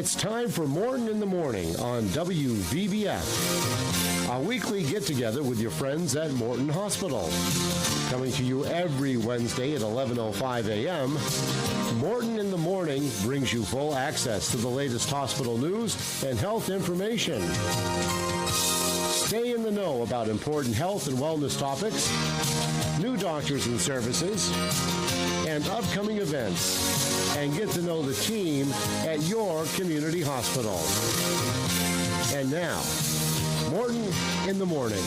It's time for Morton in the Morning on WVBF, a weekly get-together with your friends at Morton Hospital. Coming to you every Wednesday at 11:05 a.m., Morton in the Morning brings you full access to the latest hospital news and health information. Stay in the know about important health and wellness topics, new doctors and services, and upcoming events. And get to know the team at your community hospital. And now, Morton in the Morning.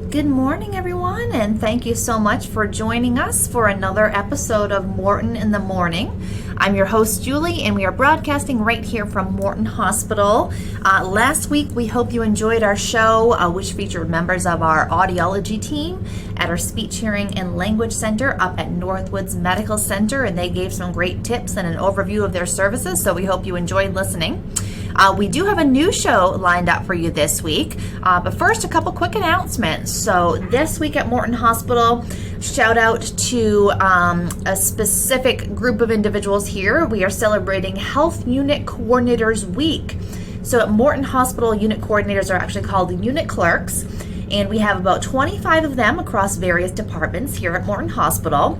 Good morning, everyone, and thank you so much for joining us for another episode of Morton in the Morning. I'm your host, Julie, and we are broadcasting right here from Morton Hospital. Last week, we hope you enjoyed our show, which featured members of our audiology team at our Speech, Hearing, and Language Center up at Northwoods Medical Center, and they gave some great tips and an overview of their services, so we hope you enjoyed listening. We do have a new show lined up for you this week, but first a couple quick announcements. So this week at Morton Hospital, shout out to a specific group of individuals here. We are celebrating Health Unit Coordinators Week. So at Morton Hospital, unit coordinators are actually called unit clerks, and we have about 25 of them across various departments here at Morton Hospital.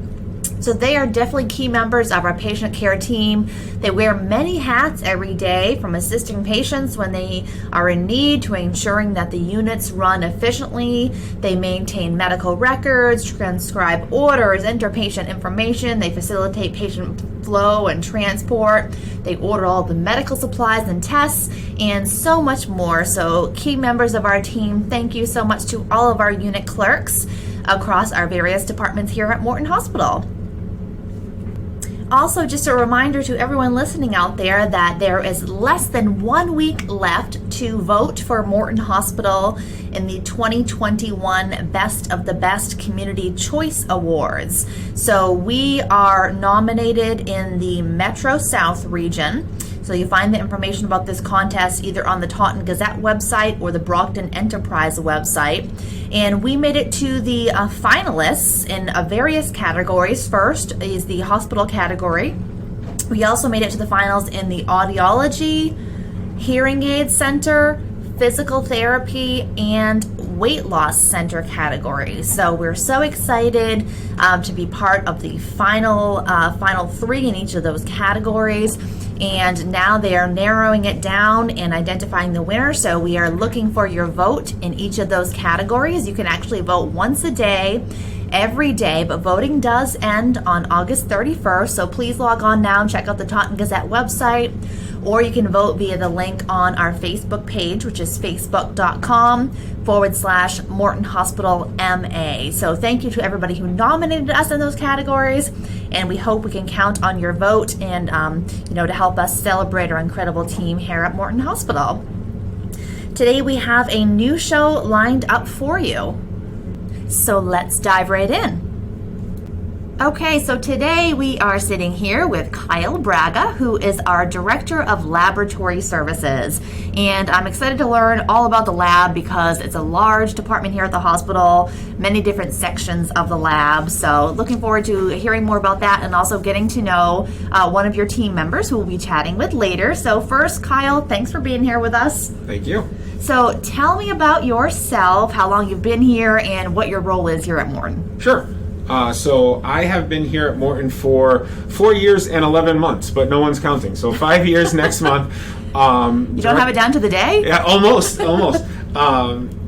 So they are definitely key members of our patient care team. They wear many hats every day, from assisting patients when they are in need to ensuring that the units run efficiently. They maintain medical records, transcribe orders, enter patient information. They facilitate patient flow and transport. They order all the medical supplies and tests, and so much more. So key members of our team, thank you so much to all of our unit clerks across our various departments here at Morton Hospital. Also, just a reminder to everyone listening out there that there is less than 1 week left to vote for Morton Hospital in the 2021 Best of the Best Community Choice Awards. So we are nominated in the Metro South region. So you find the information about this contest either on the Taunton Gazette website or the Brockton Enterprise website. And we made it to the finalists in various categories. First is the hospital category. We also made it to the finals in the audiology, hearing aid center, physical therapy, and weight loss center categories. So we're so excited to be part of the final three in each of those categories. And now they are narrowing it down and identifying the winner. So we are looking for your vote in each of those categories. You can actually vote once a day, every day, but voting does end on August 31st. So please log on now and check out the Taunton Gazette website, or you can vote via the link on our Facebook page, which is facebook.com/Morton Hospital MA. So thank you to everybody who nominated us in those categories, and we hope we can count on your vote and to help us celebrate our incredible team here at Morton Hospital. Today we have a new show lined up for you. So let's dive right in. Okay, so today we are sitting here with Kyle Braga, who is our Director of Laboratory Services. And I'm excited to learn all about the lab because it's a large department here at the hospital, many different sections of the lab. So looking forward to hearing more about that and also getting to know one of your team members who we'll be chatting with later. So first, Kyle, thanks for being here with us. Thank you. So tell me about yourself, how long you've been here, and what your role is here at Morton. Sure. So I have been here at Morton for 4 years and 11 months, but no one's counting. So 5 years next month. You don't have it down to the day? Yeah, almost.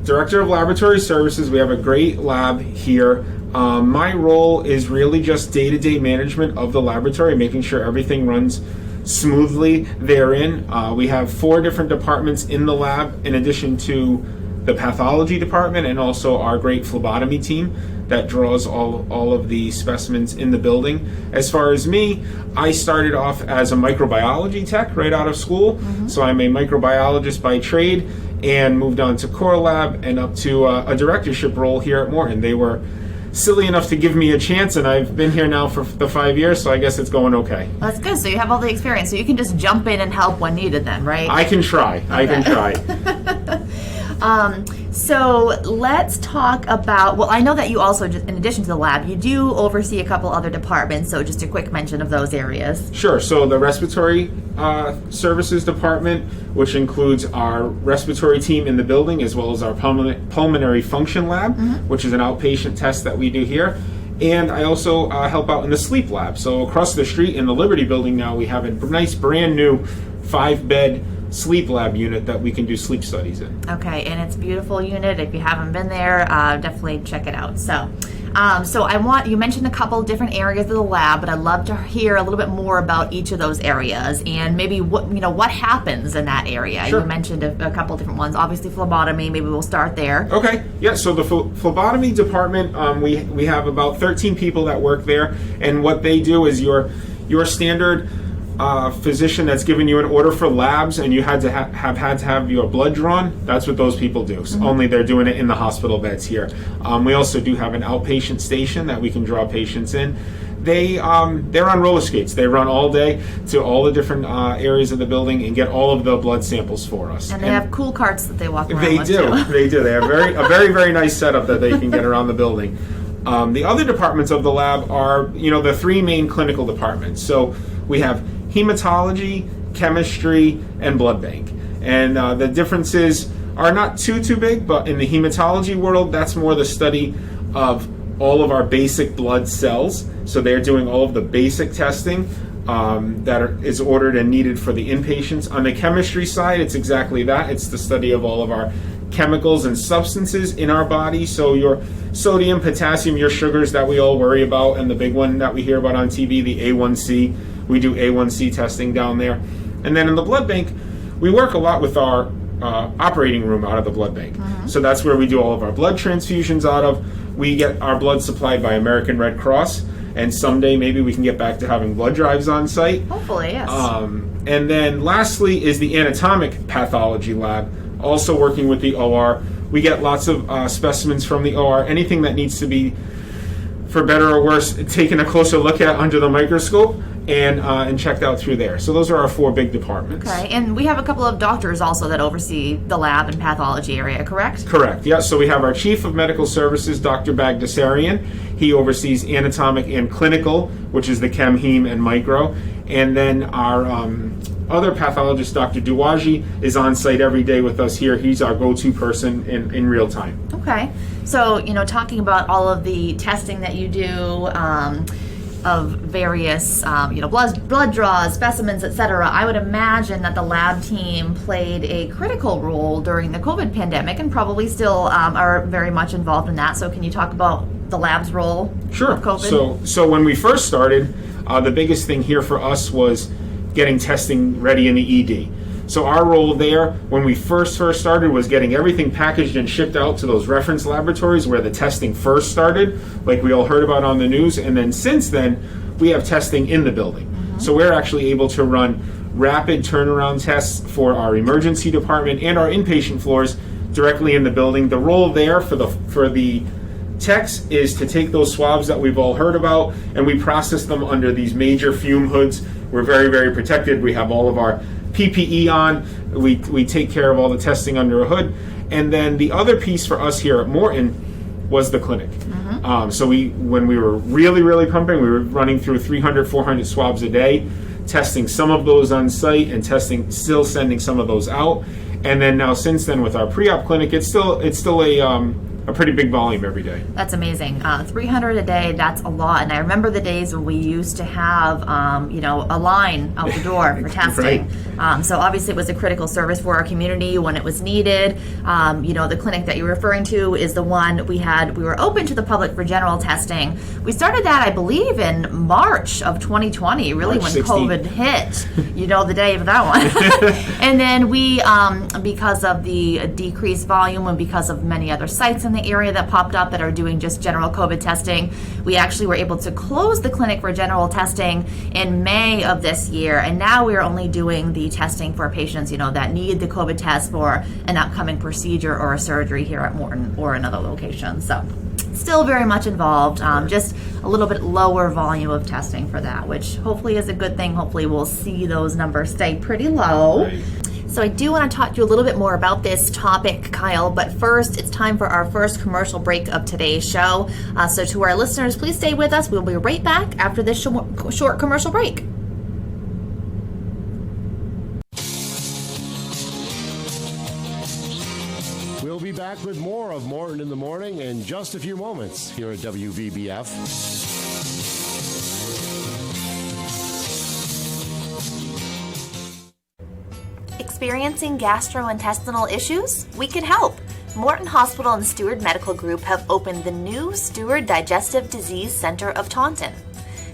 Director of Laboratory Services. We have a great lab here. My role is really just day-to-day management of the laboratory, making sure everything runs smoothly therein. We have 4 different departments in the lab, in addition to the pathology department and also our great phlebotomy team that draws all of the specimens in the building. As far as me, I started off as a microbiology tech right out of school. So I'm a microbiologist by trade and moved on to core lab and up to a directorship role here at Morton. They were silly enough to give me a chance, and I've been here now for the 5 years, so I guess it's going okay. Well, that's good. So you have all the experience, so you can just jump in and help when needed then, right? I can try. Okay. I can try. So let's talk about, well, I know that you also, just in addition to the lab, you do oversee a couple other departments, so just a quick mention of those areas. Sure. So the respiratory services department, which includes our respiratory team in the building, as well as our pulmonary function lab, which is an outpatient test that we do here. And I also help out in the sleep lab. So across the street in the Liberty building now, we have a nice brand new 5-bed sleep lab unit that we can do sleep studies in. Okay, and it's a beautiful unit. If you haven't been there, definitely check it out. So you mentioned a couple different areas of the lab, but I'd love to hear a little bit more about each of those areas and maybe what happens in that area. Sure. You mentioned a couple different ones. Obviously, phlebotomy. Maybe we'll start there. Okay. Yeah. So the phlebotomy department, we have about 13 people that work there, and what they do is your standard physician that's given you an order for labs and you had to have your blood drawn. That's what those people do. So only they're doing it in the hospital beds here. We also do have an outpatient station that we can draw patients in. They're on roller skates. They run all day to all the different areas of the building and get all of the blood samples for us. And they have cool carts that they walk around with. They do. They do. They have a very, very nice setup that they can get around the building. The other departments of the lab are, the 3 main clinical departments. So we have hematology, chemistry, and blood bank. And the differences are not too big, but in the hematology world, that's more the study of all of our basic blood cells. So they're doing all of the basic testing is ordered and needed for the inpatients. On the chemistry side, it's exactly that. It's the study of all of our chemicals and substances in our body. So your sodium, potassium, your sugars that we all worry about, and the big one that we hear about on TV, the A1C. We do A1C testing down there. And then in the blood bank, we work a lot with our operating room out of the blood bank. So that's where we do all of our blood transfusions out of. We get our blood supplied by American Red Cross, and someday maybe we can get back to having blood drives on site. Hopefully, yes. And then lastly is the anatomic pathology lab, also working with the OR. We get lots of specimens from the OR, anything that needs to be, for better or worse, taken a closer look at under the microscope and checked out through there. So those are our 4 big departments. Okay, and we have a couple of doctors also that oversee the lab and pathology area, correct? Correct, yeah. So we have our Chief of Medical Services, Dr. Bagdasarian. He oversees anatomic and clinical, which is the chem, heme, and micro. And then our other pathologist, Dr. Duwaji, is on site every day with us here. He's our go-to person in real time. Okay, so talking about all of the testing that you do, of various, blood draws, specimens, etc. I would imagine that the lab team played a critical role during the COVID pandemic and probably still are very much involved in that. So can you talk about the lab's role? Sure. With COVID? So when we first started, the biggest thing here for us was getting testing ready in the ED. So our role there, when we first started, was getting everything packaged and shipped out to those reference laboratories where the testing first started, like we all heard about on the news. And then since then, we have testing in the building. So we're actually able to run rapid turnaround tests for our emergency department and our inpatient floors directly in the building. The role there for the techs is to take those swabs that we've all heard about, and we process them under these major fume hoods. We're very, very protected. We have all of our PPE on. We take care of all the testing under a hood. And then the other piece for us here at Morton was the clinic. So when we were really, really pumping, we were running through 300, 400 swabs a day, testing some of those on site and still sending some of those out. And then now since then with our pre-op clinic, it's still a pretty big volume every day. That's amazing. 300 a day, that's a lot. And I remember the days when we used to have, a line out the door for testing. Right. So obviously it was a critical service for our community when it was needed. The clinic that you're referring to is the one we were open to the public for general testing. We started that, I believe, in March of 2020, really March when 16th. COVID hit, the day of that one. And then we, because of the decreased volume and because of many other sites in the area that popped up that are doing just general COVID testing, we actually were able to close the clinic for general testing in May of this year, and now we're only doing the testing for patients that need the COVID test for an upcoming procedure or a surgery here at Morton or another location. So still very much involved, just a little bit lower volume of testing for that, which hopefully is a good thing. Hopefully we'll see those numbers stay pretty low. Right. So I do want to talk to you a little bit more about this topic, Kyle, but first it's time for our first commercial break of today's show. So to our listeners, please stay with us. We'll be right back after this short commercial break. We'll be back with more of Morton in the Morning in just a few moments here at WVBF. Experiencing gastrointestinal issues? We can help. Morton Hospital and Steward Medical Group have opened the new Steward Digestive Disease Center of Taunton.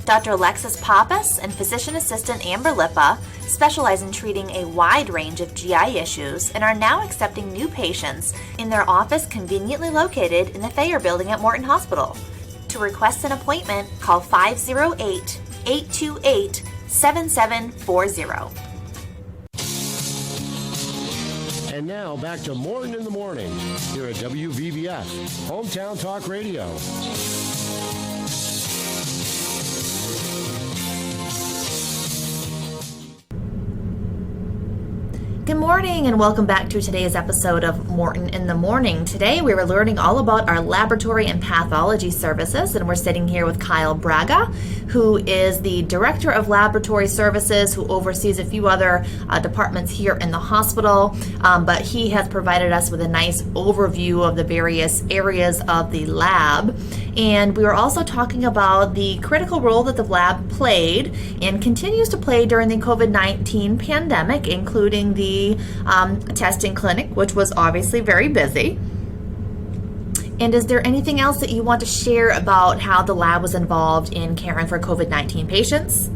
Dr. Alexis Pappas and physician assistant Amber Lippa specialize in treating a wide range of GI issues and are now accepting new patients in their office conveniently located in the Thayer Building at Morton Hospital. To request an appointment, call 508-828-7740. And now back to Morton in the Morning here at WVBF, Hometown Talk Radio. Good morning and welcome back to today's episode of Morton in the Morning. Today we were learning all about our laboratory and pathology services, and we're sitting here with Kyle Braga, who is the Director of Laboratory Services, who oversees a few other departments here in the hospital, but he has provided us with a nice overview of the various areas of the lab. And we were also talking about the critical role that the lab played and continues to play during the COVID-19 pandemic, including the testing clinic, which was obviously very busy. And is there anything else that you want to share about how the lab was involved in caring for COVID-19 patients?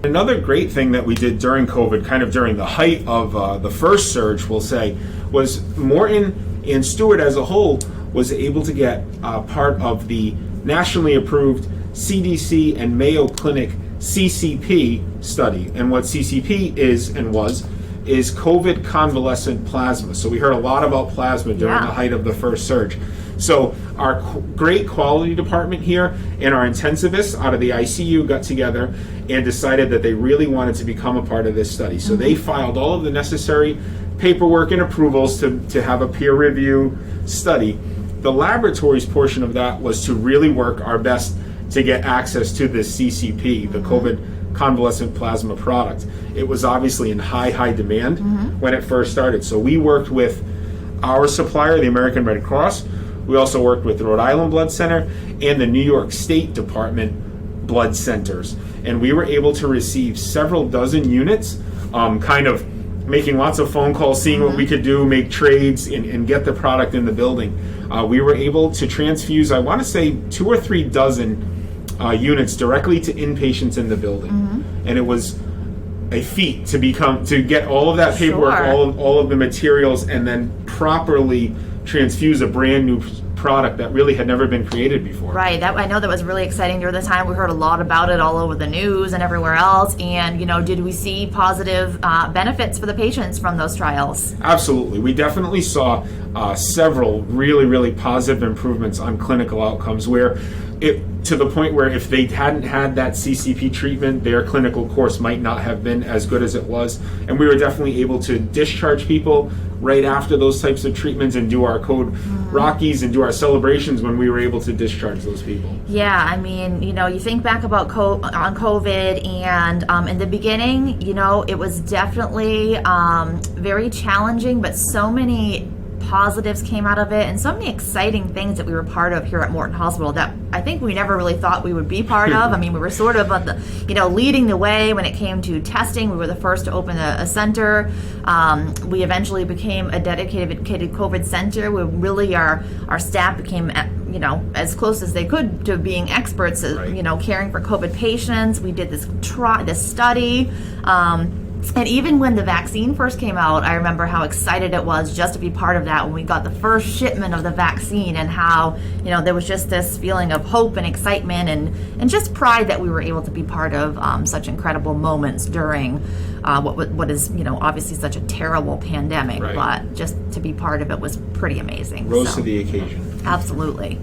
Another great thing that we did during COVID, kind of during the height of the first surge, we'll say, was Morton and Steward as a whole was able to get part of the nationally approved CDC and Mayo Clinic CCP study. And what CCP is and was is COVID convalescent plasma. So we heard a lot about plasma during the height of the first surge. So our great quality department here and our intensivists out of the ICU got together and decided that they really wanted to become a part of this study. So they filed all of the necessary paperwork and approvals to have a peer review study. The laboratories portion of that was to really work our best to get access to this CCP, the COVID convalescent plasma product. It was obviously in high demand when it first started. So we worked with our supplier, the American Red Cross. We also worked with the Rhode Island Blood Center and the New York State Department blood centers. And we were able to receive several dozen units, kind of making lots of phone calls, seeing what we could do, make trades, and get the product in the building. We were able to transfuse, I want to say, 2 or 3 dozen units directly to inpatients in the building. And it was a feat to get all of that paperwork, all of the materials, and then properly transfuse a brand new product that really had never been created before. Right. I know that was really exciting during the time. We heard a lot about it all over the news and everywhere else. And, did we see positive benefits for the patients from those trials? Absolutely. We definitely saw several really positive improvements on clinical outcomes where to the point where if they hadn't had that CCP treatment, their clinical course might not have been as good as it was. And we were definitely able to discharge people right after those types of treatments and do our code Rockies and do our celebrations when we were able to discharge those people. Yeah, I mean, you think back about on COVID, and in the beginning, it was definitely very challenging, but so many positives came out of it and so many exciting things that we were part of here at Morton Hospital that I think we never really thought we would be part of. I mean, we were sort of leading the way when it came to testing. We were the first to open a center. We eventually became a dedicated COVID center where really our staff became as close as they could to being experts at, caring for COVID patients. We did this study. And even when the vaccine first came out, I remember how excited it was just to be part of that when we got the first shipment of the vaccine, and how, there was just this feeling of hope and excitement and just pride that we were able to be part of such incredible moments during what is, obviously such a terrible pandemic. Right. But just to be part of it was pretty amazing. Rose to the occasion. Absolutely.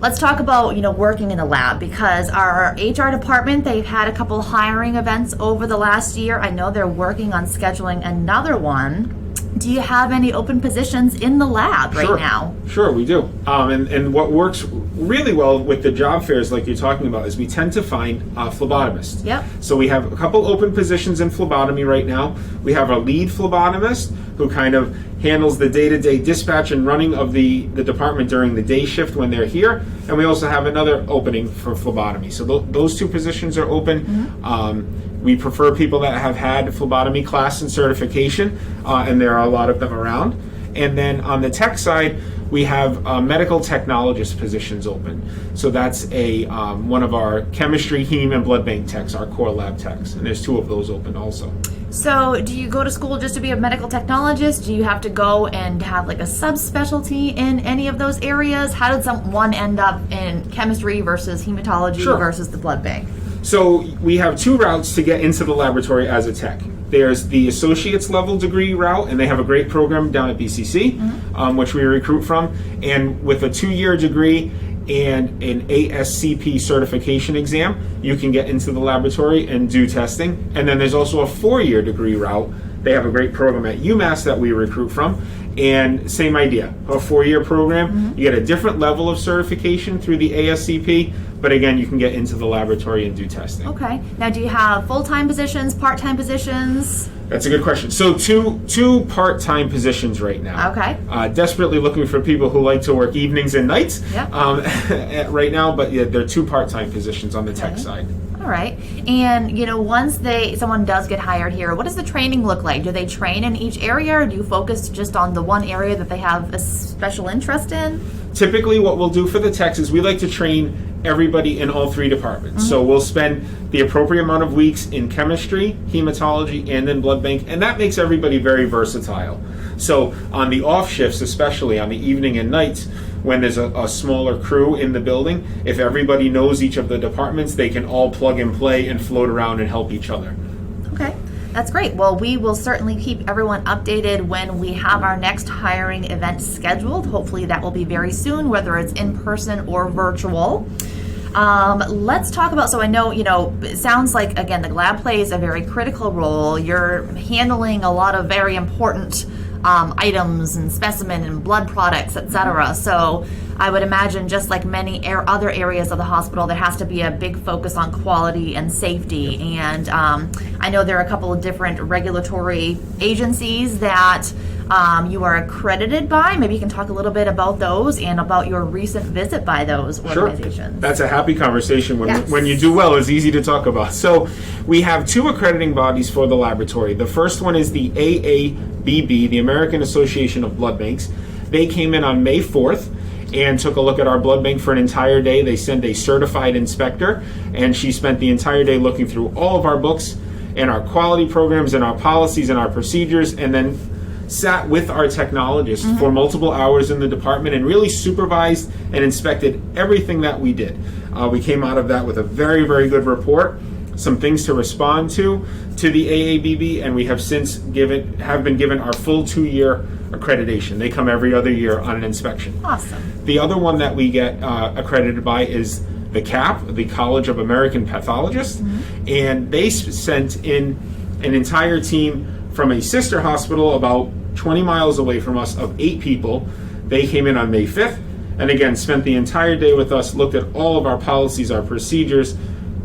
let's talk about, working in the lab, because our HR department, they've had a couple hiring events over the last year. I know they're working on scheduling another one. Do you have any open positions in the lab right now? Sure, we do. And what works really well with the job fairs like you're talking about is we tend to find phlebotomists. Yep. So we have a couple open positions in phlebotomy right now. We have a lead phlebotomist who kind of handles the day-to-day dispatch and running of the department during the day shift when they're here. And we also have another opening for phlebotomy. So those two positions are open. Mm-hmm. We prefer people that have had phlebotomy class and certification, and there are a lot of them around. And then on the tech side, we have medical technologist positions open. So that's one of our chemistry, heme, and blood bank techs, our core lab techs. And there's two of those open also. So do you go to school just to be a medical technologist? Do you have to go and have like a subspecialty in any of those areas? How did one end up in chemistry versus hematology versus the blood bank? So we have two routes to get into the laboratory as a tech. There's the associate's level degree route, and they have a great program down at BCC, which we recruit from. And with a 2-year degree and an ASCP certification exam, you can get into the laboratory and do testing. And then there's also a 4-year degree route. They have a great program at UMass that we recruit from. And same idea, a 4-year program. You get a different level of certification through the ASCP, but again, you can get into the laboratory and do testing. Okay. Now, do you have full-time positions, part-time positions? That's a good question. So two part-time positions right now. Okay. Desperately looking for people who like to work evenings and nights right now, but yeah, there are two part-time positions on the tech side. All right. And, once someone does get hired here, what does the training look like? Do they train in each area, or do you focus just on the one area that they have a special interest in? Typically what we'll do for the techs is we like to train everybody in all 3 departments. So we'll spend the appropriate amount of weeks in chemistry, hematology, and then blood bank, and that makes everybody very versatile. So on the off shifts, especially on the evening and nights, when there's a smaller crew in the building, if everybody knows each of the departments, they can all plug and play and float around and help each other. Okay. That's great. Well, we will certainly keep everyone updated when we have our next hiring event scheduled. Hopefully that will be very soon, whether it's in person or virtual. Let's talk about, so I know, it sounds like, again, the lab plays a very critical role. You're handling a lot of very important items and specimen and blood products, etc. So I would imagine, just like many other areas of the hospital, there has to be a big focus on quality and safety. And I know there are a couple of different regulatory agencies that you are accredited by. Maybe you can talk a little bit about those and about your recent visit by those organizations. Sure. That's a happy conversation. When you do well, it's easy to talk about. So we have 2 accrediting bodies for the laboratory. The first one is the AABB, the American Association of Blood Banks. They came in on May 4th and took a look at our blood bank for an entire day. They sent a certified inspector, and she spent the entire day looking through all of our books and our quality programs and our policies and our procedures, and then sat with our technologists for multiple hours in the department and really supervised and inspected everything that we did. We came out of that with a very, very good report, some things to respond to the AABB, and we have since been given our full 2-year accreditation. They come every other year on an inspection. Awesome. The other one that we get accredited by is the CAP, the College of American Pathologists, and they sent in an entire team from a sister hospital about 20 miles away from us of 8 people. They came in on May 5th and again spent the entire day with us, looked at all of our policies, our procedures,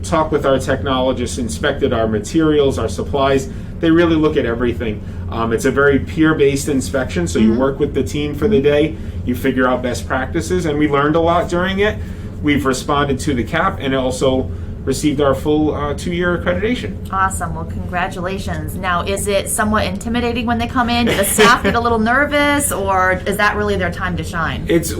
talked with our technologists, inspected our materials, our supplies. They really look at everything. It's a very peer-based inspection, so you work with the team for the day, you figure out best practices, and we learned a lot during it. We've responded to the CAP and also received our full 2-year accreditation. Awesome. Well, congratulations. Now, is it somewhat intimidating when they come in? Do the staff get a little nervous, or is that really their time to shine? It's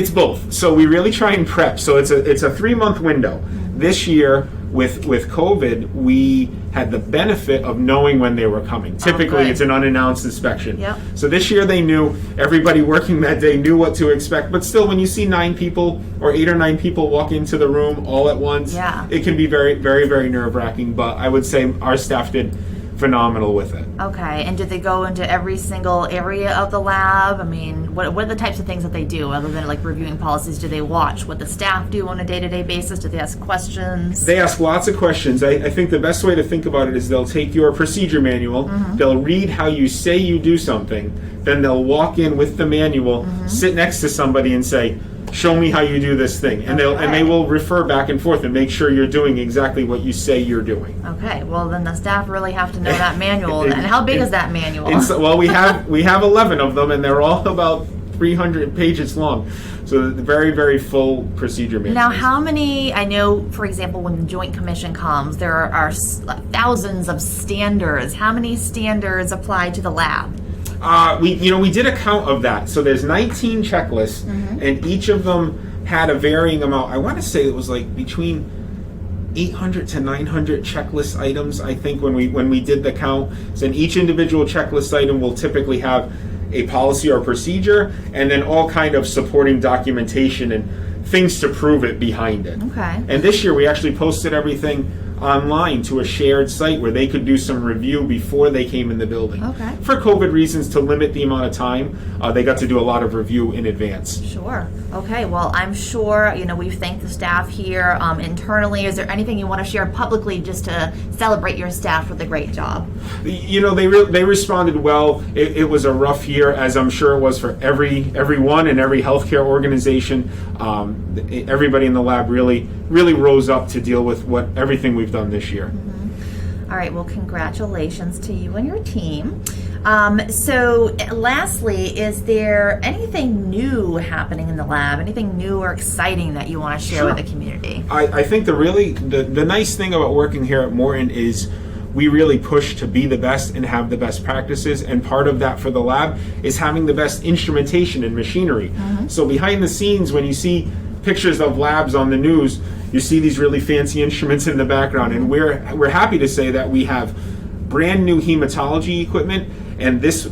both. So we really try and prep. So it's a 3-month window. This year, with COVID, we had the benefit of knowing when they were coming. Typically, it's an unannounced inspection. Yep. So this year they knew, everybody working that day knew what to expect. But still, when you see 9 people or 8 or 9 people walk into the room all at once, it can be very, very, very nerve-wracking. But I would say our staff did phenomenal with it. Okay, and did they go into every single area of the lab? I mean, what are the types of things that they do other than like reviewing policies? Do they watch what the staff do on a day-to-day basis? Do they ask questions? They ask lots of questions. I think the best way to think about it is they'll take your procedure manual, they'll read how you say you do something, then they'll walk in with the manual, sit next to somebody and say, show me how you do this thing, and they will refer back and forth and make sure you're doing exactly what you say you're doing. Okay, well then the staff really have to know that manual. And how big is that manual? Well, we have 11 of them, and they're all about 300 pages long. So the very, very full procedure manual. Now, how many? I know, for example, when the Joint Commission comes, there are thousands of standards. How many standards apply to the lab? We did a count of that. So there's 19 checklists, and each of them had a varying amount. I want to say it was like between 800 to 900 checklist items, I think, when we did the count. So in each individual checklist item will typically have a policy or procedure, and then all kind of supporting documentation and things to prove it behind it. Okay. And this year we actually posted everything online to a shared site where they could do some review before they came in the building. Okay. For COVID reasons, to limit the amount of time, they got to do a lot of review in advance. Sure. Okay. Well, I'm sure, we've thanked the staff here internally. Is there anything you want to share publicly just to celebrate your staff for the great job? They responded well. It was a rough year, as I'm sure it was for everyone and every healthcare organization. Everybody in the lab really rose up to deal with everything we've done this year. All right, well, congratulations to you and your team. So lastly, is there anything new happening in the lab? Anything new or exciting that you want to share with the community? I think the nice thing about working here at Morton is we really push to be the best and have the best practices, and part of that for the lab is having the best instrumentation and machinery. So behind the scenes, when you see pictures of labs on the news, you see these really fancy instruments in the background, and we're happy to say that we have brand new hematology equipment, and this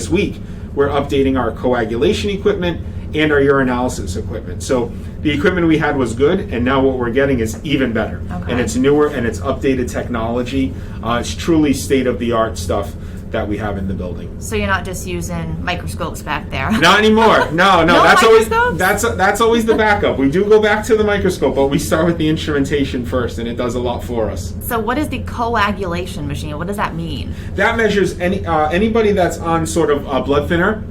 week we're updating our coagulation equipment and our urinalysis equipment. So the equipment we had was good, and now what we're getting is even better. Okay. And it's newer and it's updated technology. It's truly state-of-the-art stuff that we have in the building. So you're not just using microscopes back there? Not anymore. No. No That's always the backup. We do go back to the microscope, but we start with the instrumentation first, and it does a lot for us. So what is the coagulation machine? What does that mean? That measures anybody that's on sort of a blood thinner.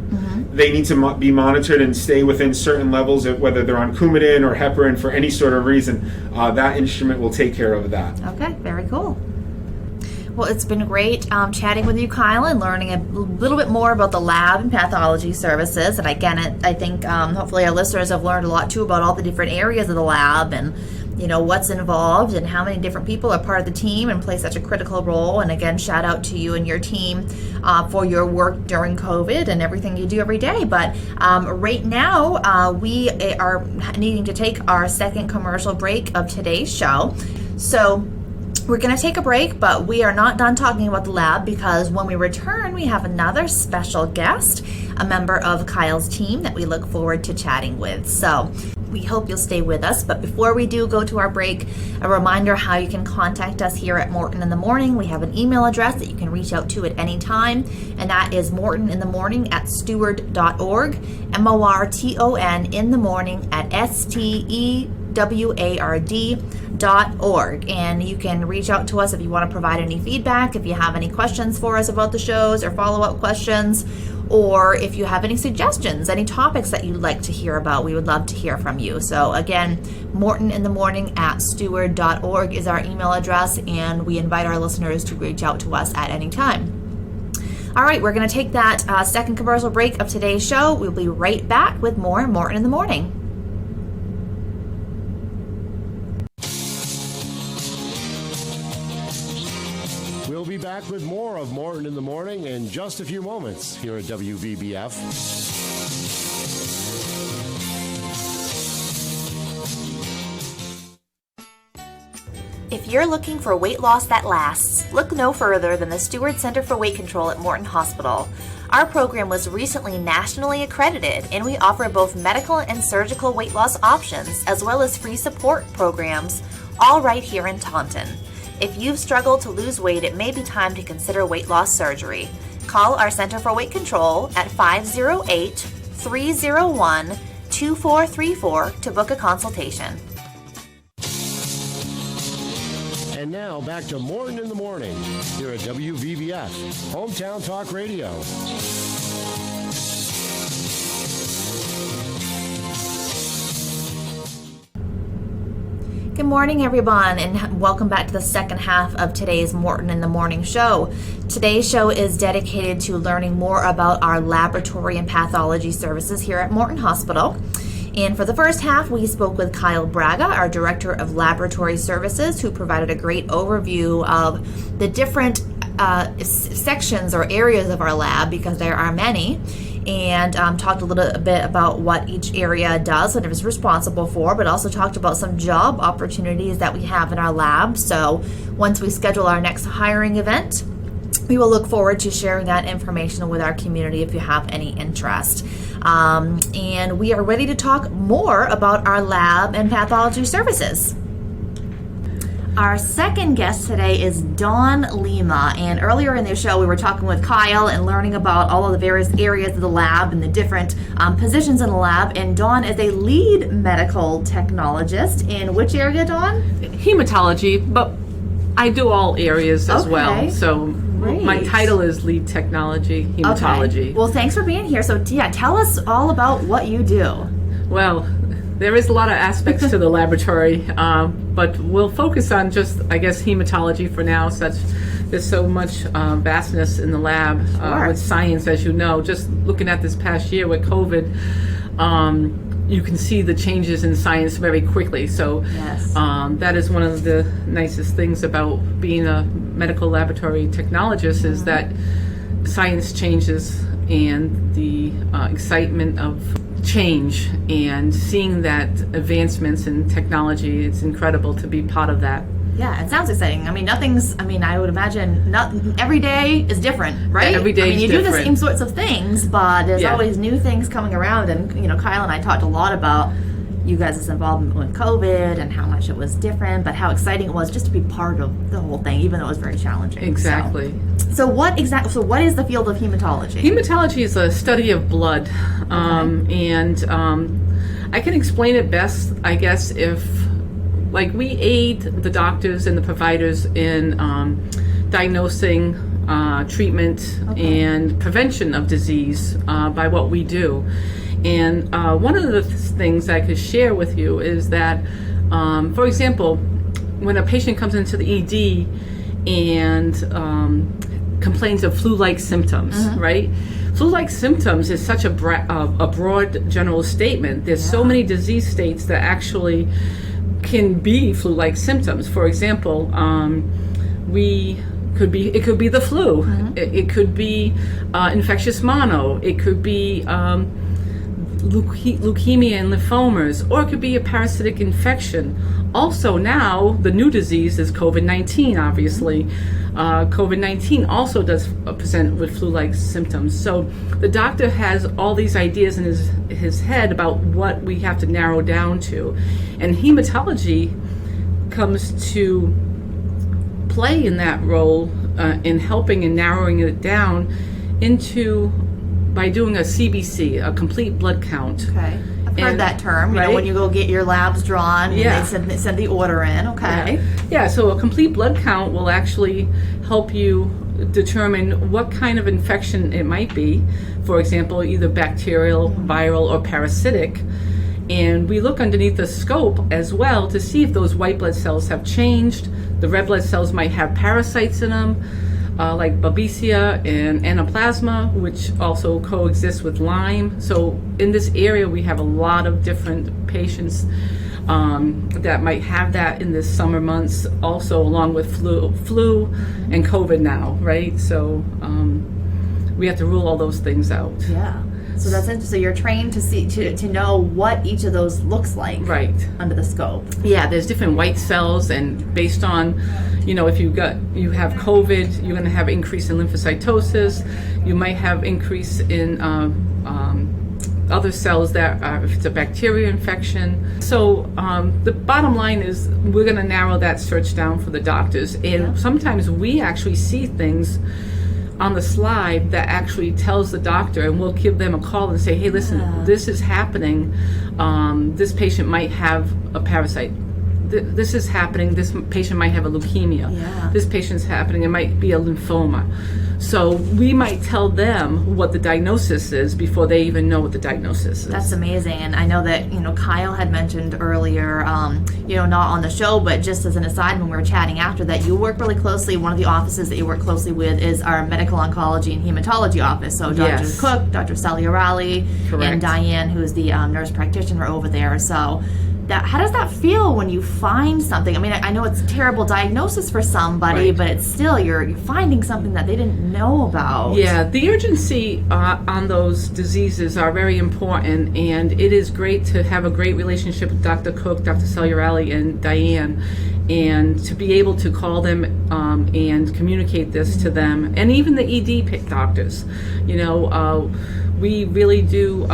They need to be monitored and stay within certain levels, whether they're on Coumadin or heparin for any sort of reason. That instrument will take care of that. Okay, very cool. Well, it's been great chatting with you, Kyle, and learning a little bit more about the lab and pathology services. And again, I think hopefully our listeners have learned a lot too about all the different areas of the lab and what's involved and how many different people are part of the team and play such a critical role. And again, shout out to you and your team for your work during COVID and everything you do every day. But right now, we are needing to take our second commercial break of today's show. So we're going to take a break, but we are not done talking about the lab, because when we return, we have another special guest, a member of Kyle's team that we look forward to chatting with. So we hope you'll stay with us. But before we do go to our break, a reminder how you can contact us here at Morton in the Morning. We have an email address that you can reach out to at any time, and that is mortoninthemorning@steward.org, MORTON in the morning at STEWARD.org. And you can reach out to us if you want to provide any feedback, if you have any questions for us about the shows or follow-up questions, or if you have any suggestions, any topics that you'd like to hear about. We would love to hear from you. So again, mortoninthemorning@steward.org is our email address, and we invite our listeners to reach out to us at any time. All right, we're going to take that second commercial break of today's show. We'll be right back with more Morton in the Morning. We'll be back with more of Morton in the Morning in just a few moments here at WVBF. If you're looking for weight loss that lasts, look no further than the Steward Center for Weight Control at Morton Hospital. Our program was recently nationally accredited, and we offer both medical and surgical weight loss options, as well as free support programs, all right here in Taunton. If you've struggled to lose weight, it may be time to consider weight loss surgery. Call our Center for Weight Control at 508-301-2434 to book a consultation. And now back to Morton in the Morning here at WVVF, Hometown Talk Radio. Good morning, everyone, and welcome back to the second half of today's Morton in the Morning show. Today's show is dedicated to learning more about our laboratory and pathology services here at Morton Hospital. And for the first half, we spoke with Kyle Braga, our Director of Laboratory Services, who provided a great overview of the different sections or areas of our lab, because there are many, and talked a little bit about what each area does and is responsible for, but also talked about some job opportunities that we have in our lab. So once we schedule our next hiring event, we will look forward to sharing that information with our community if you have any interest. And we are ready to talk more about our lab and pathology services. Our second guest today is Dawn Lima, and earlier in the show we were talking with Kyle and learning about all of the various areas of the lab and the different positions in the lab. And Dawn is a lead medical technologist in which area, Dawn? Hematology, but I do all areas as well. So Great. My title is lead technology, hematology. Okay. Well, thanks for being here. So yeah, tell us all about what you do. Well, there is a lot of aspects to the laboratory, but we'll focus on just, I guess, hematology for now. There's so much vastness in the lab with science, as you know. Just looking at this past year with COVID, you can see the changes in science very quickly. So Yes. That is one of the nicest things about being a medical laboratory technologist, is that science changes, and the excitement of change and seeing that advancements in technology, it's incredible to be part of that. Yeah, it sounds exciting. I would imagine not every day is different, right? Every day is you do the different. same sorts of things, but there's Yeah. always new things coming around. And, Kyle and I talked a lot about you guys' involvement with COVID and how much it was different, but how exciting it was just to be part of the whole thing, even though it was very challenging. Exactly. So what is the field of hematology? Hematology is a study of blood, and I can explain it best, I guess, if we aid the doctors and the providers in diagnosing, treatment, and prevention of disease by what we do. And one of the things I could share with you is that, for example, when a patient comes into the ED and complains of flu-like symptoms, right? Flu-like symptoms is such a broad general statement. There's so many disease states that actually can be flu-like symptoms. For example, it could be the flu. It could be infectious mono. It could be leukemia and lymphomas, or it could be a parasitic infection. Also now, the new disease is COVID-19, obviously. COVID-19 also does present with flu-like symptoms. So the doctor has all these ideas in his head about what we have to narrow down to. And hematology comes to play in that role in helping and narrowing it down by doing a CBC, a complete blood count. Okay. I've heard that term, right? when you go get your labs drawn, and they send the order in, okay. Yeah, so a complete blood count will actually help you determine what kind of infection it might be. For example, either bacterial, viral, or parasitic. And we look underneath the scope as well to see if those white blood cells have changed. The red blood cells might have parasites in them, like Babesia and Anaplasma, which also coexist with Lyme. So in this area, we have a lot of different patients that might have that in the summer months, also along with flu and COVID now, right? So we have to rule all those things out. Yeah. So that's interesting. So you're trained to know what each of those looks like, right, under the scope. Yeah, there's different white cells, and based on, if you have COVID, you're going to have increase in lymphocytosis. You might have increase in other cells that are, if it's a bacteria infection. So the bottom line is we're going to narrow that search down for the doctors. And sometimes we actually see things on the slide that actually tells the doctor, and we'll give them a call and say, hey, listen, this is happening. This patient might have a parasite. This is happening. This patient might have a leukemia. This patient's happening. It might be a lymphoma. So we might tell them what the diagnosis is before they even know what the diagnosis is. That's amazing. And I know that, Kyle had mentioned earlier, not on the show, but just as an aside when we were chatting after that, you work really closely. One of the offices that you work closely with is our medical oncology and hematology office. So Dr. Cook, Dr. Saliarali, and Diane, who's the nurse practitioner over there. So how does that feel when you find something? I mean, I know it's a terrible diagnosis for somebody, but it's still, you're finding something that they didn't know about. Yeah, the urgency on those diseases are very important, and it is great to have a great relationship with Dr. Cook, Dr. Saliarali, and Diane, and to be able to call them and communicate this to them, and even the ED doctors. We really do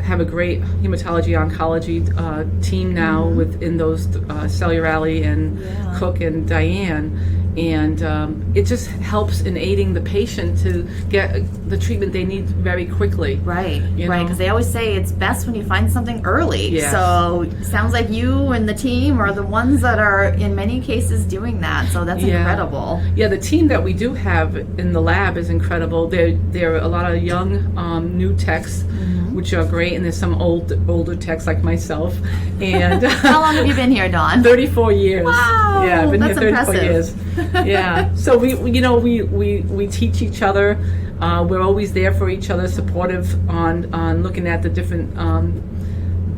have a great hematology oncology team now within those Saliarali and Cook and Diane, and it just helps in aiding the patient to get the treatment they need very quickly. Right, because they always say it's best when you find something early. Yes. So it sounds like you and the team are the ones that are in many cases doing that. So that's incredible. Yeah, the team that we do have in the lab is incredible. There are a lot of young new techs, which are great, and there's some older techs like myself. And how long have you been here, Dawn? 34 years. Wow, yeah, I've been that's here 34 impressive. years. Yeah, so we teach each other. We're always there for each other, supportive on looking at the different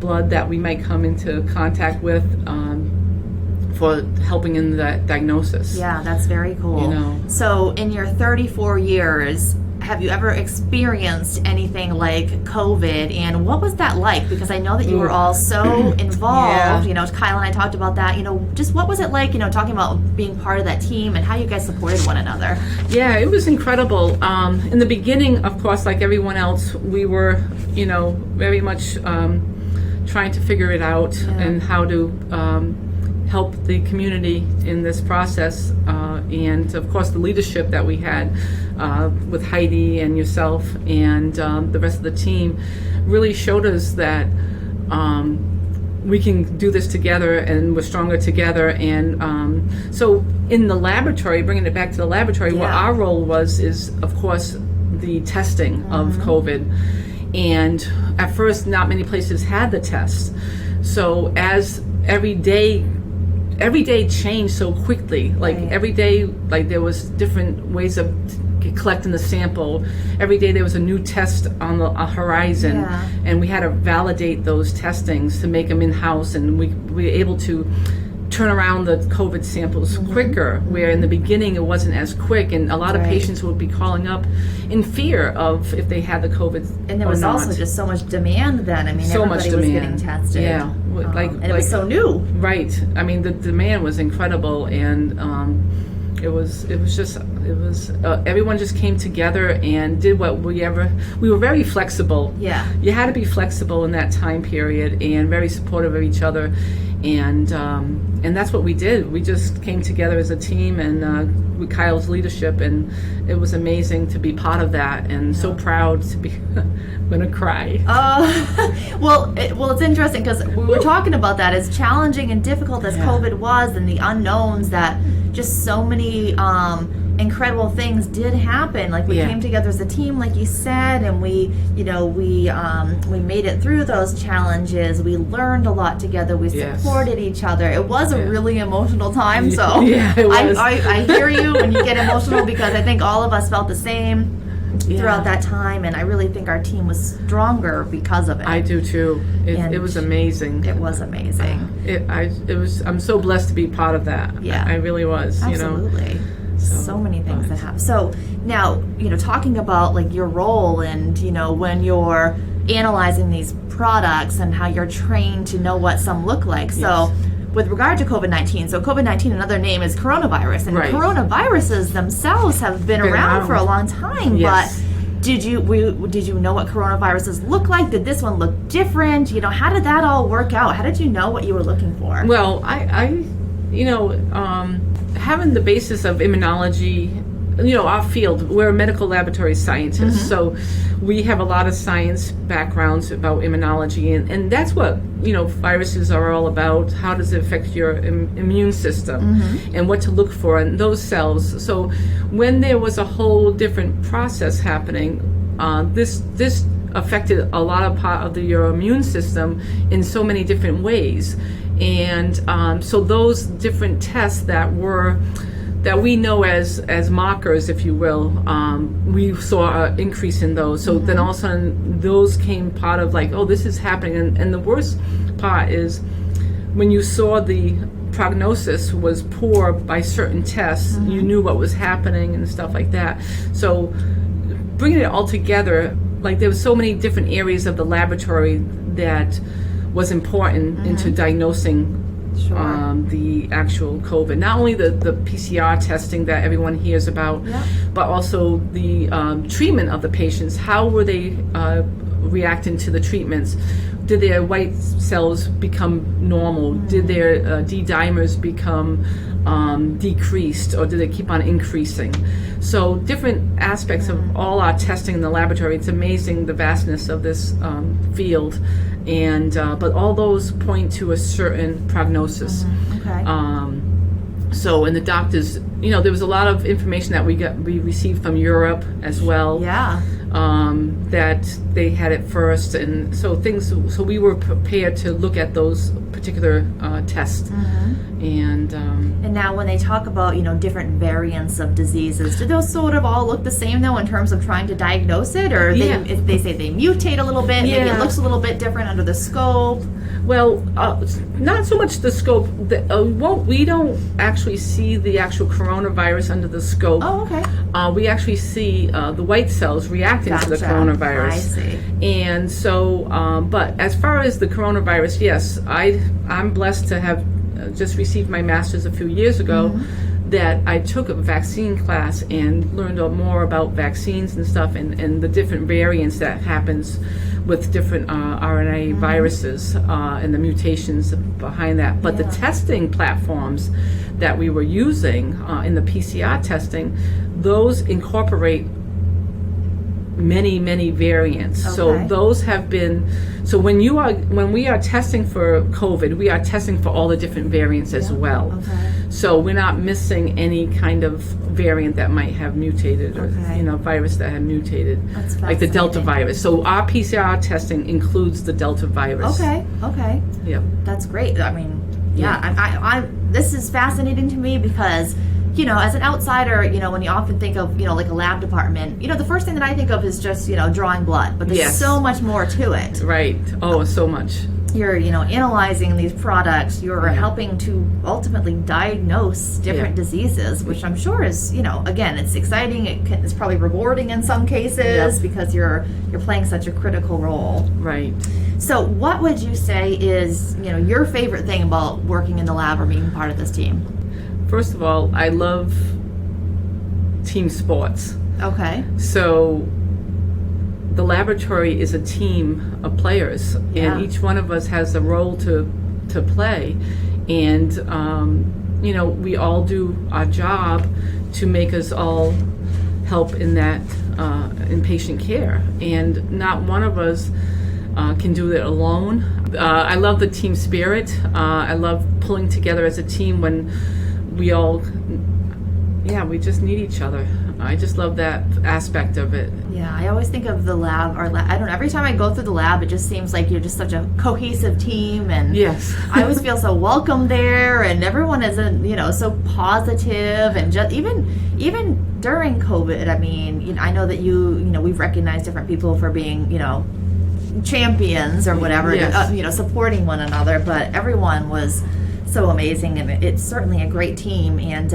blood that we might come into contact with for helping in the diagnosis. Yeah, that's very cool. So in your 34 years, have you ever experienced anything like COVID, and what was that like? Because I know that you were all so involved. Kyle and I talked about that. Just what was it like, talking about being part of that team and how you guys supported one another? Yeah, it was incredible. In the beginning, of course, like everyone else, we were, very much trying to figure it out and how to help the community in this process, and of course the leadership that we had with Heidi and yourself and the rest of the team really showed us that we can do this together and we're stronger together. And so in the laboratory, bringing it back to the laboratory, what our role is of course the testing of COVID. And at first not many places had the test, so as every day changed so quickly. Every day, there was different ways of collecting the sample. Every day there was a new test on the horizon, and we had to validate those testings to make them in-house, and we were able to turn around the COVID samples quicker, where in the beginning it wasn't as quick, and a lot of patients would be calling up in fear of if they had the COVID. And there was also just so much demand then. I mean, so everybody was getting tested. Yeah, and it was so new. Right. I mean, the demand was incredible, and everyone just came together and did what we were very flexible. Yeah. You had to be flexible in that time period and very supportive of each other. And that's what we did. We just came together as a team, and with Kyle's leadership, and it was amazing to be part of that, and so proud to be. I'm gonna cry. Well, it's interesting because we were talking about that. As challenging and difficult as COVID was, and the unknowns, that just so many incredible things did happen. Like we came together as a team, like you said, and we made it through those challenges. We learned a lot together. We supported each other. It was a really emotional time. So it was. I hear you when you get emotional, because I think all of us felt the same throughout that time, and I really think our team was stronger because of it. I do too. It was amazing. It was amazing. I'm so blessed to be part of that. Yeah, I really was. Absolutely. So many things that happen. So now, talking about like your role, and when you're analyzing these products and how you're trained to know what some look like. So with regard to COVID-19, so COVID-19, another name is coronavirus, and coronaviruses themselves have been around for a long time, but Did you know what coronaviruses look like? Did this one look different? How did that all work out? How did you know what you were looking for? Well, I having the basis of immunology, our field, we're medical laboratory scientists, so we have a lot of science backgrounds about immunology, and that's what viruses are all about. How does it affect your immune system, and what to look for in those cells. So when there was a whole different process happening, this affected a lot of your immune system in so many different ways, and so those different tests that we know as markers, if you will, we saw an increase in those. So then all of a sudden, those came part of like, oh, this is happening. And the worst part is when you saw the prognosis was poor by certain tests, you knew what was happening and stuff like that. So bringing it all together, like there were so many different areas of the laboratory that was important into diagnosing the actual COVID. Not only the PCR testing that everyone hears about, but also the treatment of the patients. How were they reacting to the treatments? Did their white cells become normal? Did their D-dimers become decreased, or did they keep on increasing? So different aspects of all our testing in the laboratory. It's amazing the vastness of this field, and but all those point to a certain prognosis. Okay. So, and the doctors, there was a lot of information that we received from Europe as well. Yeah. That they had it first, and so we were prepared to look at those particular tests. And now when they talk about, different variants of diseases, do those sort of all look the same though in terms of trying to diagnose it? Or if they say they mutate a little bit, maybe it looks a little bit different under the scope? Well, not so much the scope. We don't actually see the actual coronavirus under the scope. Oh, okay. We actually see the white cells reacting to the coronavirus. I see. And so, but as far as the coronavirus, yes, I'm blessed to have just received my master's a few years ago, that I took a vaccine class and learned more about vaccines and stuff, and the different variants that happens with different RNA viruses and the mutations behind that. But the testing platforms that we were using in the PCR testing, those incorporate many variants. Okay. So those have been, so when we are testing for COVID, we are testing for all the different variants as well. Okay. So we're not missing any kind of variant that might have mutated, or virus that had mutated. That's like the Delta fascinating. virus. So our PCR testing includes the Delta virus. Okay. Yep. That's great. I mean, I this is fascinating to me because, as an outsider, when you often think of, like a lab department, the first thing that I think of is just, drawing blood, but there's so much more to it. Right. Oh, so much. You're, analyzing these products. You're helping to ultimately diagnose different diseases, which I'm sure is, again, it's exciting. It's probably rewarding in some cases because you're playing such a critical role. Right. So what would you say is, your favorite thing about working in the lab or being part of this team? First of all, I love team sports. Okay. So the laboratory is a team of players, and each one of us has a role to play. And, we all do our job to make us all help in that, in patient care. And not one of us can do it alone. I love the team spirit. I love pulling together as a team when we all, we just need each other. I just love that aspect of it. Yeah, I always think of the lab, I don't know, every time I go through the lab, it just seems like you're just such a cohesive team, and I always feel so welcome there, and everyone is, so positive, and just even during COVID, I mean, I know that we've recognized different people for being, champions or whatever, supporting one another, but everyone was so amazing, and it's certainly a great team. And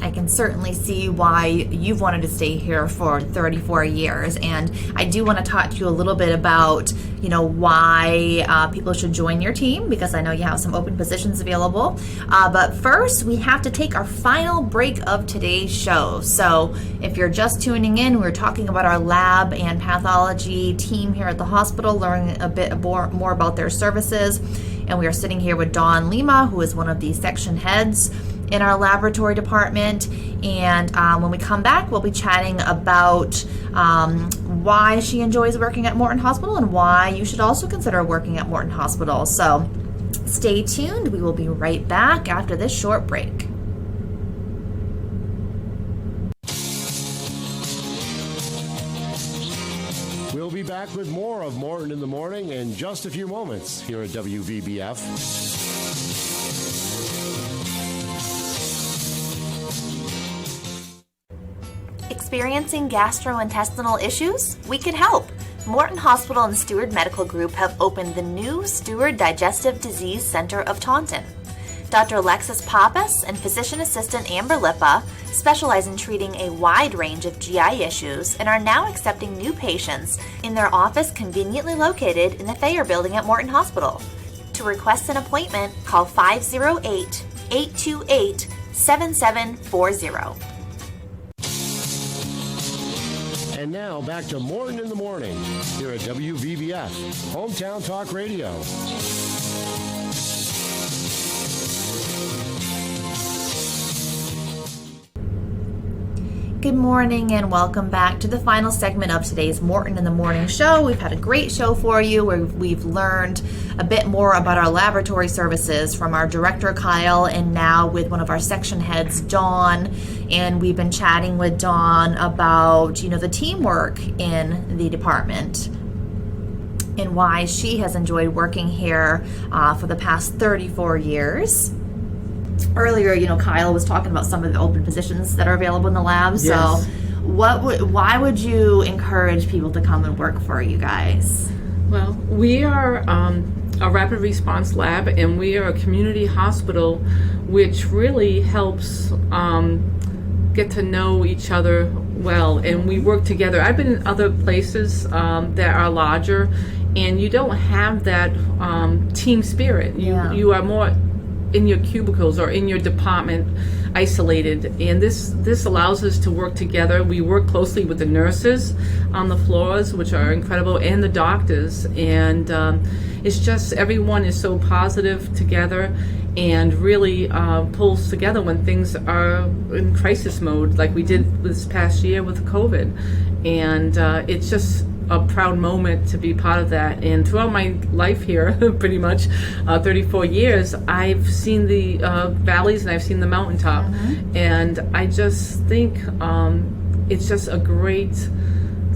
I can certainly see why you've wanted to stay here for 34 years. And I do want to talk to you a little bit about, why people should join your team, because I know you have some open positions available. But first, we have to take our final break of today's show. So if you're just tuning in, we're talking about our lab and pathology team here at the hospital, learning a bit more about their services. And we are sitting here with Dawn Lima, who is one of the section heads in our laboratory department. And when we come back, we'll be chatting about why she enjoys working at Morton Hospital and why you should also consider working at Morton Hospital. So stay tuned. We will be right back after this short break. We'll be back with more of Morton in the Morning in just a few moments here at WVBF. Experiencing gastrointestinal issues? We can help. Morton Hospital and Steward Medical Group have opened the new Steward Digestive Disease Center of Taunton. Dr. Alexis Pappas and physician assistant Amber Lippa specialize in treating a wide range of GI issues and are now accepting new patients in their office conveniently located in the Thayer Building at Morton Hospital. To request an appointment, call 508-828-7740. And now back to Morton in the Morning here at WVBF, Hometown Talk Radio. Good morning and welcome back to the final segment of today's Morton in the Morning show. We've had a great show for you where we've learned a bit more about our laboratory services from our director, Kyle, and now with one of our section heads, Dawn. And we've been chatting with Dawn about, the teamwork in the department and why she has enjoyed working here for the past 34 years. Earlier, Kyle was talking about some of the open positions that are available in the lab. Yes. So why would you encourage people to come and work for you guys? Well, we are a rapid response lab, and we are a community hospital, which really helps get to know each other well, and we work together. I've been in other places that are larger, and you don't have that team spirit. You are more in your cubicles or in your department, isolated, and this allows us to work together. We work closely with the nurses on the floors, which are incredible, and the doctors, and it's just everyone is so positive together and really pulls together when things are in crisis mode, like we did this past year with COVID. And it's just a proud moment to be part of that. And throughout my life here, pretty much 34 years, I've seen the valleys and I've seen the mountaintop. And I just think it's just a great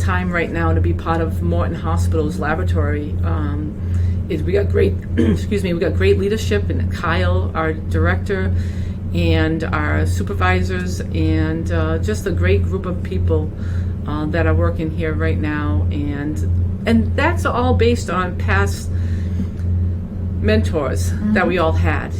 time right now to be part of Morton Hospital's laboratory. We got great, we got great leadership, and Kyle, our director, and our supervisors, and just a great group of people that are working here right now, and that's all based on past mentors that we all had.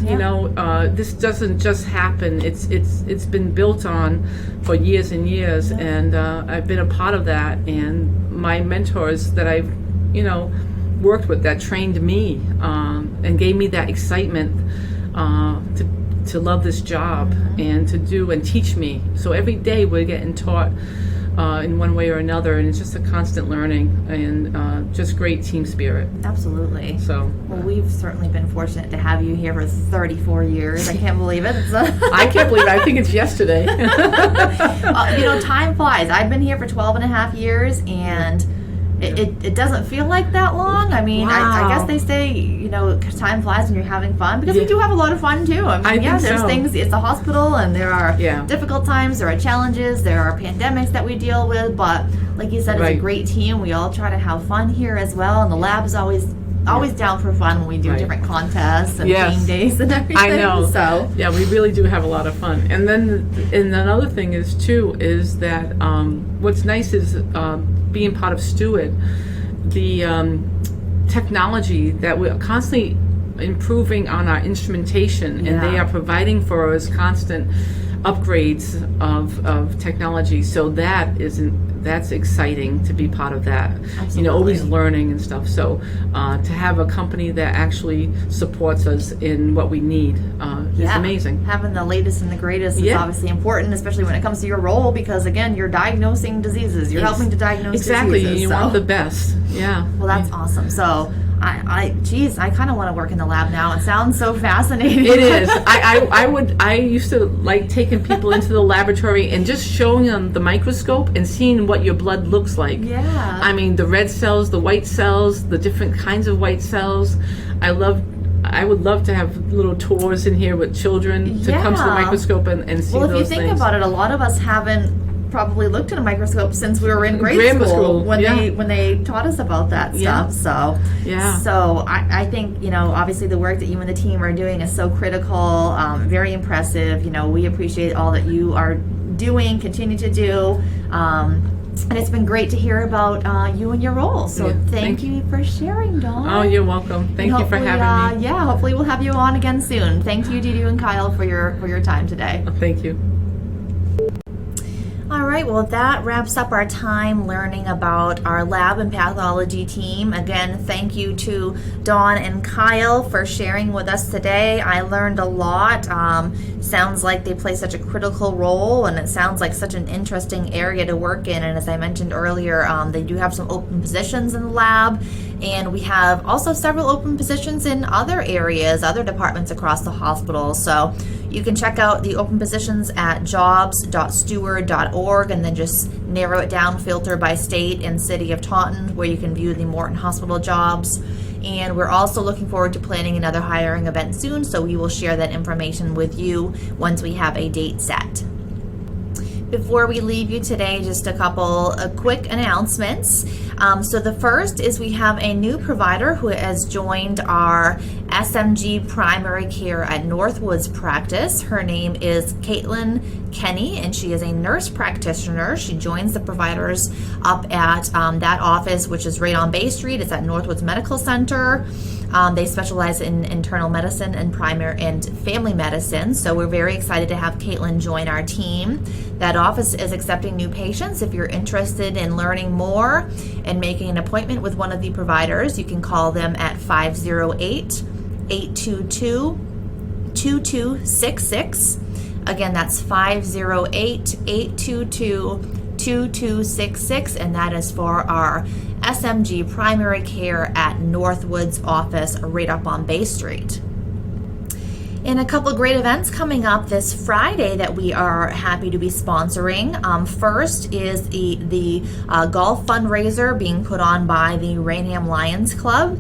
This doesn't just happen. It's been built on for years and years, and I've been a part of that. And my mentors that I've worked with, that trained me and gave me that excitement to love this job and to do and teach me. So every day we're getting taught in one way or another, and it's just a constant learning and just great team spirit. Absolutely. So, well, we've certainly been fortunate to have you here for 34 years. I can't believe it. I can't believe it. I think it's yesterday. Time flies. I've been here for 12 and a half years, and it doesn't feel like that long. I mean, I guess they say, time flies when you're having fun, because we do have a lot of fun too. I mean, there's things, it's a hospital, and there are difficult times, there are challenges, there are pandemics that we deal with, but like you said, it's a great team. We all try to have fun here as well, and the lab is always down for fun when we do different contests and game days and everything. I know. So yeah, we really do have a lot of fun. And then another thing is that what's nice is being part of Steward, the technology that we're constantly improving on our instrumentation, and they Yeah. are providing for us constant upgrades of technology. So that's exciting to be part of that. Absolutely. Always learning and stuff. So to have a company that actually supports us in what we need is amazing. Having the latest and the greatest is Yeah. obviously important, especially when it comes to your role, because again, you're diagnosing diseases. You're helping to diagnose exactly. diseases. You want the best. Yeah. Well, that's awesome. So, I kind of want to work in the lab now. It sounds so fascinating. It is. I used to like taking people into the laboratory and just showing them the microscope and seeing what your blood looks like. Yeah. I mean, the red cells, the white cells, the different kinds of white cells. I would love to have little tours in here with children to come to the Yeah. microscope and see those things. Well, if you think about it, a lot of us haven't probably looked at a microscope since we were in grade Grammar school school, when yeah. they taught us about that Yeah. stuff. So I think obviously the work that you and the team are doing is so critical, very impressive. We appreciate all that you are doing, continue to do. And it's been great to hear about you and your role. So Yeah, thank you for sharing, Dawn. Oh, you're welcome. Thank you for Hopefully, having me. Yeah, hopefully we'll have you on again soon. Thank you, Didi and Kyle, for your time today. Thank you. All right, well, that wraps up our time learning about our lab and pathology team. Again, thank you to Dawn and Kyle for sharing with us today. I learned a lot. Sounds like they play such a critical role, and it sounds like such an interesting area to work in. And as I mentioned earlier, they do have some open positions in the lab, and we have also several open positions in other areas, other departments across the hospital. So you can check out the open positions at jobs.steward.org and then just narrow it down, filter by state and city of Taunton, where you can view the Morton Hospital jobs. And we're also looking forward to planning another hiring event soon, so we will share that information with you once we have a date set. Before we leave you today, just a couple of quick announcements. So the first is we have a new provider who has joined our SMG primary care at Northwoods practice. Her name is Caitlin Kenny, and she is a nurse practitioner. She joins the providers up at that office, which is right on Bay Street. It's at Northwoods Medical Center. They specialize in internal medicine and primary and family medicine. So we're very excited to have Caitlin join our team. That office is accepting new patients. If you're interested in learning more and making an appointment with one of the providers, you can call them at 508-822-2266. Again, that's 508-822-2266, and that is for our SMG primary care at Northwoods office right up on Bay Street. And a couple of great events coming up this Friday that we are happy to be sponsoring. First is the golf fundraiser being put on by the Rainham Lions Club.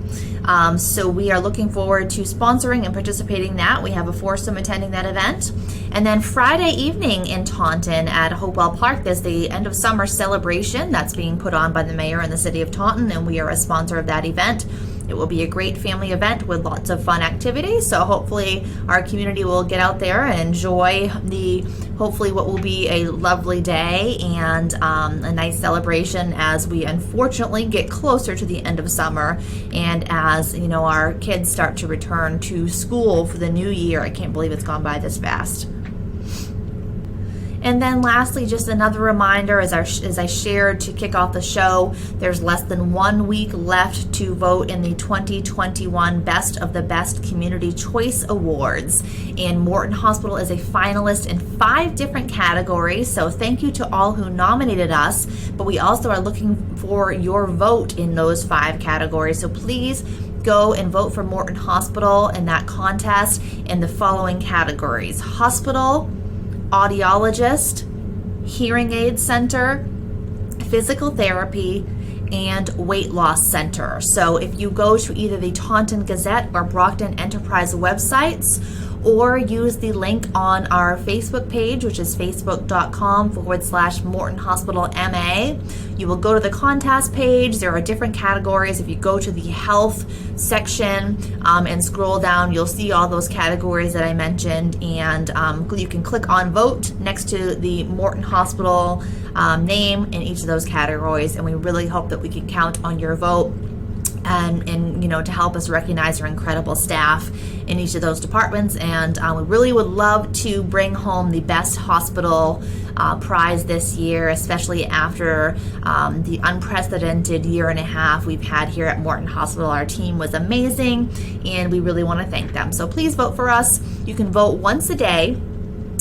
So we are looking forward to sponsoring and participating in that. We have a foursome attending that event. And then Friday evening in Taunton at Hopewell Park, there's the end of summer celebration that's being put on by the mayor and the city of Taunton, and we are a sponsor of that event. It will be a great family event with lots of fun activities. So hopefully our community will get out there and enjoy hopefully what will be a lovely day and a nice celebration as we unfortunately get closer to the end of summer and as our kids start to return to school for the new year. I can't believe it's gone by this fast. And then lastly, just another reminder, as I shared to kick off the show, there's less than 1 week left to vote in the 2021 Best of the Best Community Choice Awards. And Morton Hospital is a finalist in 5 different categories, so thank you to all who nominated us, but we also are looking for your vote in those 5 categories. So please go and vote for Morton Hospital in that contest in the following categories: hospital, audiologist, hearing aid center, physical therapy, and weight loss center. So if you go to either the Taunton Gazette or Brockton Enterprise websites, or use the link on our Facebook page, which is facebook.com/Morton Hospital MA. You will go to the contest page. There are different categories. If you go to the health section and scroll down, you'll see all those categories that I mentioned, and you can click on vote next to the Morton Hospital name in each of those categories, and we really hope that we can count on your vote and to help us recognize our incredible staff in each of those departments. And we really would love to bring home the best hospital prize this year, especially after the unprecedented year and a half we've had here at Morton Hospital. Our team was amazing, and we really want to thank them. So please vote for us. You can vote once a day,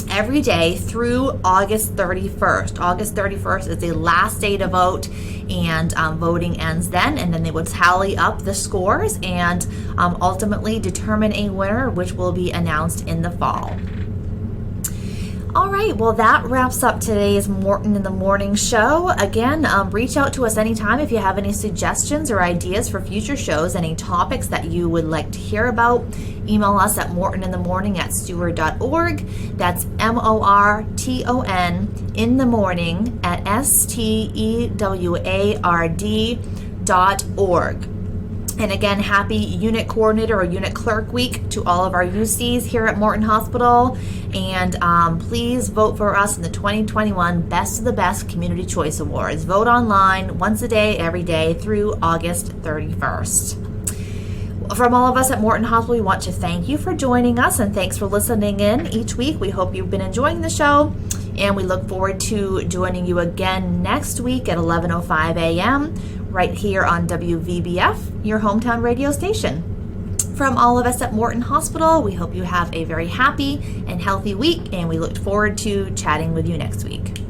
every day through August 31st. August 31st is the last day to vote, and voting ends then, and then they will tally up the scores and ultimately determine a winner, which will be announced in the fall. All right, well, that wraps up today's Morton in the Morning show. Again, reach out to us anytime if you have any suggestions or ideas for future shows, any topics that you would like to hear about. Email us at mortoninthemorning@steward.org. That's MORTON in the morning at STEWARD.org. And again, happy Unit Coordinator or Unit Clerk Week to all of our UCs here at Morton Hospital. And please vote for us in the 2021 Best of the Best Community Choice Awards. Vote online once a day, every day through August 31st. From all of us at Morton Hospital, we want to thank you for joining us, and thanks for listening in each week. We hope you've been enjoying the show, and we look forward to joining you again next week at 11:05 a.m. right here on WVBF, your hometown radio station. From all of us at Morton Hospital, we hope you have a very happy and healthy week, and we look forward to chatting with you next week.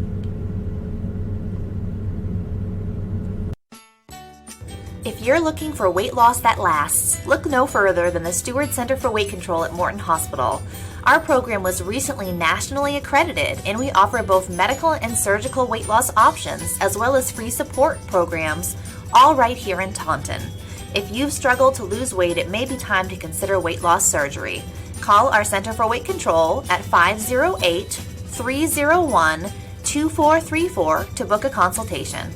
If you're looking for weight loss that lasts, look no further than the Steward Center for Weight Control at Morton Hospital. Our program was recently nationally accredited, and we offer both medical and surgical weight loss options, as well as free support programs, all right here in Taunton. If you've struggled to lose weight, it may be time to consider weight loss surgery. Call our Center for Weight Control at 508-301-2434 to book a consultation.